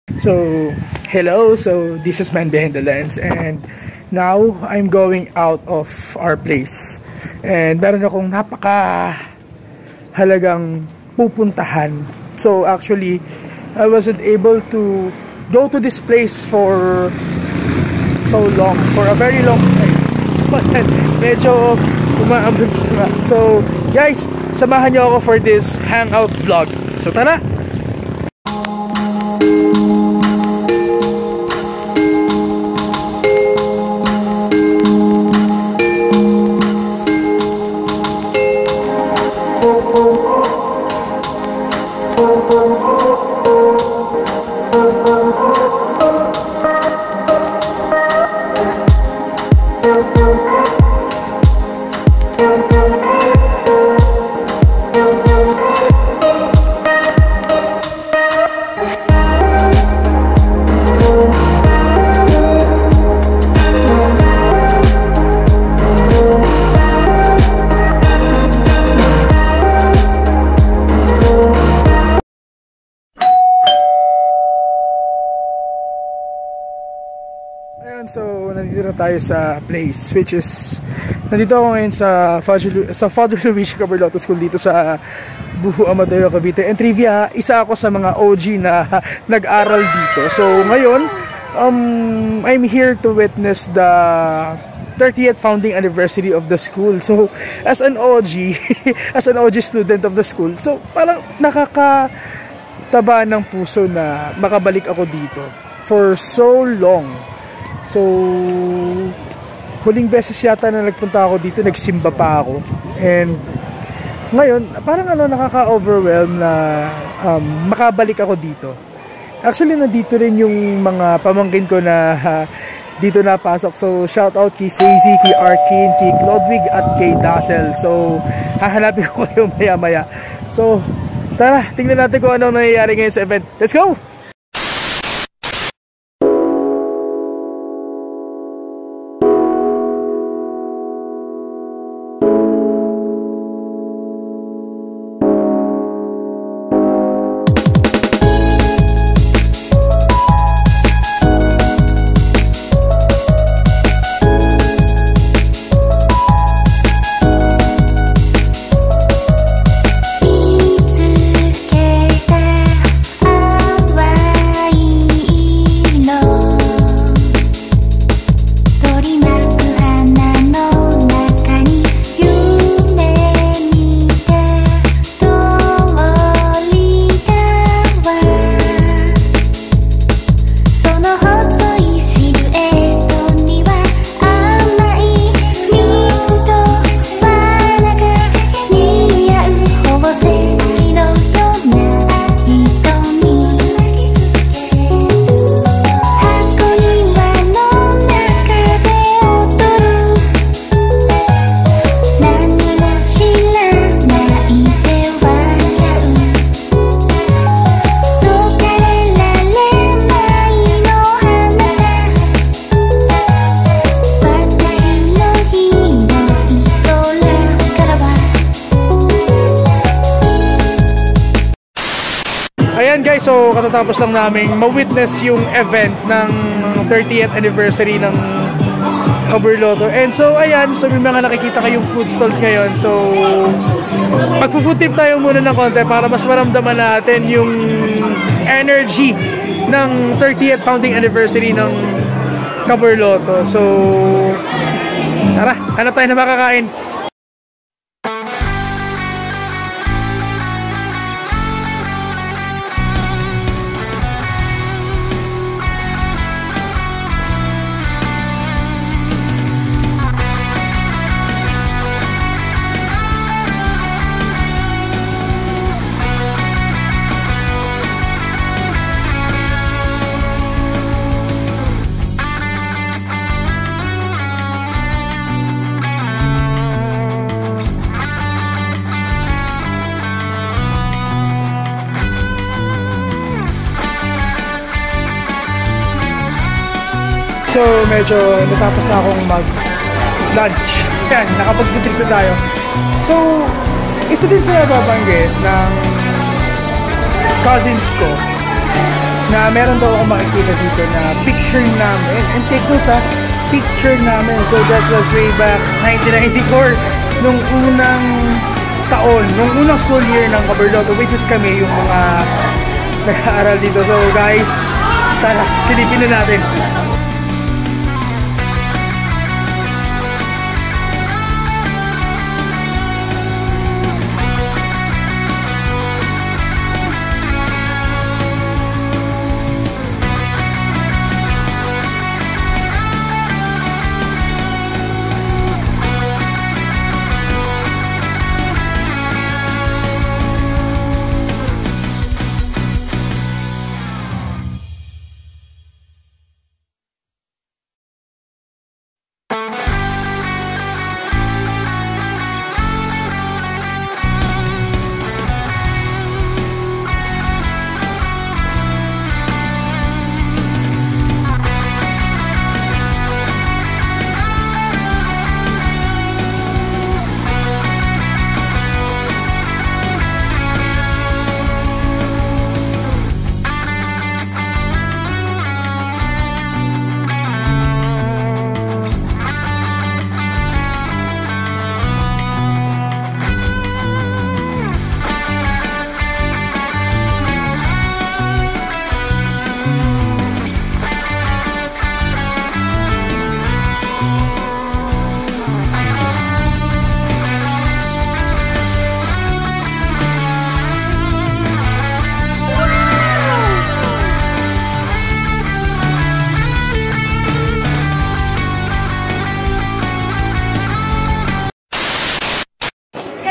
So, hello. So, this is Man Behind the Lens, and now I'm going out of our place. And meron akong halagang pupuntahan. So, actually, I wasn't able to go to this place for so long, for a very long time. So, medyo umaabot na. So, guys, samahan niyo ako for this hangout vlog. So, tara! So, nandito na tayo sa place, which is, nandito ako ngayon sa Father Luigi Cabarlotto School dito sa Buho Amadeo, Cavite. And trivia, isa ako sa mga OG na nag-aral dito. So, ngayon, I'm here to witness the 30th founding anniversary of the school. So, as an OG, as an OG student of the school, so, parang nakakataba ng puso na makabalik ako dito for so long. So, huling beses yata na nagpunta ako dito, nagsimba pa ako. And ngayon, parang nakaka-overwhelm na makabalik ako dito. Actually, nandito rin yung mga pamangkin ko na dito napasok. So, shout out kay Stacey, kay Arkin, kay Clodwig at kay Dazzle. So, hahanapin ko kayo maya-maya. So, tara, tingnan natin kung anong nangyayari ngayon sa event. Let's go! Ayan guys, so katatapos lang namin ma-witness yung event ng 30th anniversary ng Cabarlotto. And so ayan, so may mga nakikita kayong food stalls ngayon. So magpo-food trip tayo muna ng konti para mas maramdaman natin yung energy ng 30th founding anniversary ng Cabarlotto. So tara, hanap tayo na makakain. So, medyo natapos na akong mag-lunch. Yan, nakapag-food trip na tayo. So, isa din sa nababanggit ng cousins ko na na meron daw akong makikita dito na picture namin. And take note ha, picture namin. So that was way back 1994, nung unang taon, nung unang school year ng Kaburloto, which is kami yung mga nag-aaral dito. So guys, tara, silipin na natin.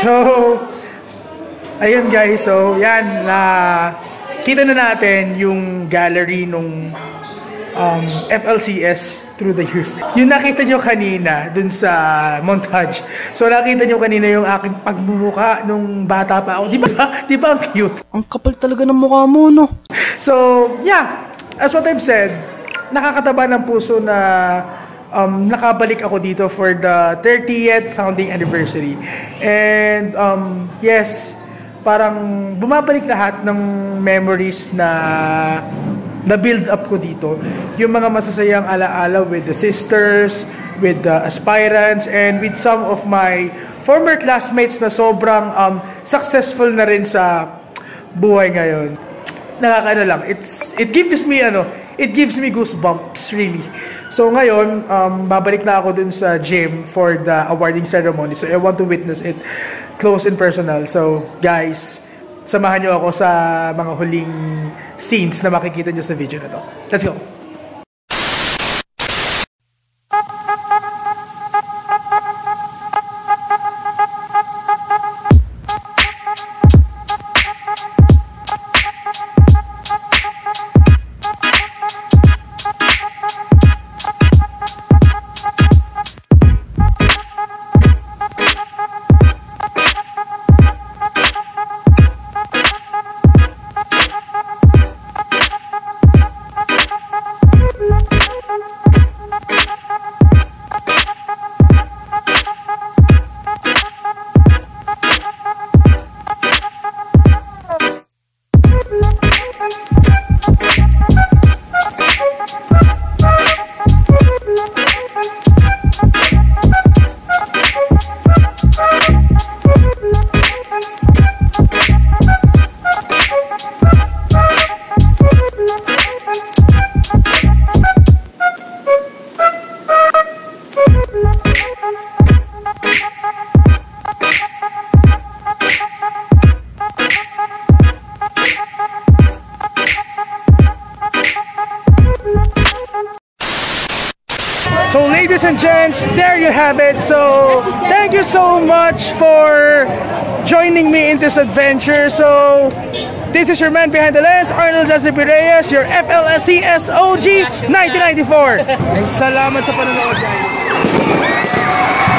So, ayun guys, so yan, kita na natin yung gallery nung FLCS through the years. Yung nakita nyo kanina dun sa montage. So nakita nyo kanina yung aking pagmumuka nung bata pa ako. Di ba ang cute? Ang kapal talaga ng mukha mo, no? So, yeah, as what I've said, nakakataba ng puso na nakabalik ako dito for the 30th founding anniversary. And yes, parang bumabalik lahat ng memories na build up ko dito. Yung mga masasayang alaala with the sisters, with the aspirants, and with some of my former classmates na sobrang successful na rin sa buhay ngayon. Nakakaano lang, it gives me goosebumps really. So ngayon, babalik na ako dun sa gym for the awarding ceremony. So I want to witness it close and personal. So guys, samahan nyo ako sa mga huling scenes na makikita nyo sa video na to. Let's go! So ladies and gents, there you have it. So thank you so much for joining me in this adventure. So this is your man behind the lens, Arnold Joseph Reyes, your FLCS OG 1994. Salamat sa panonood guys.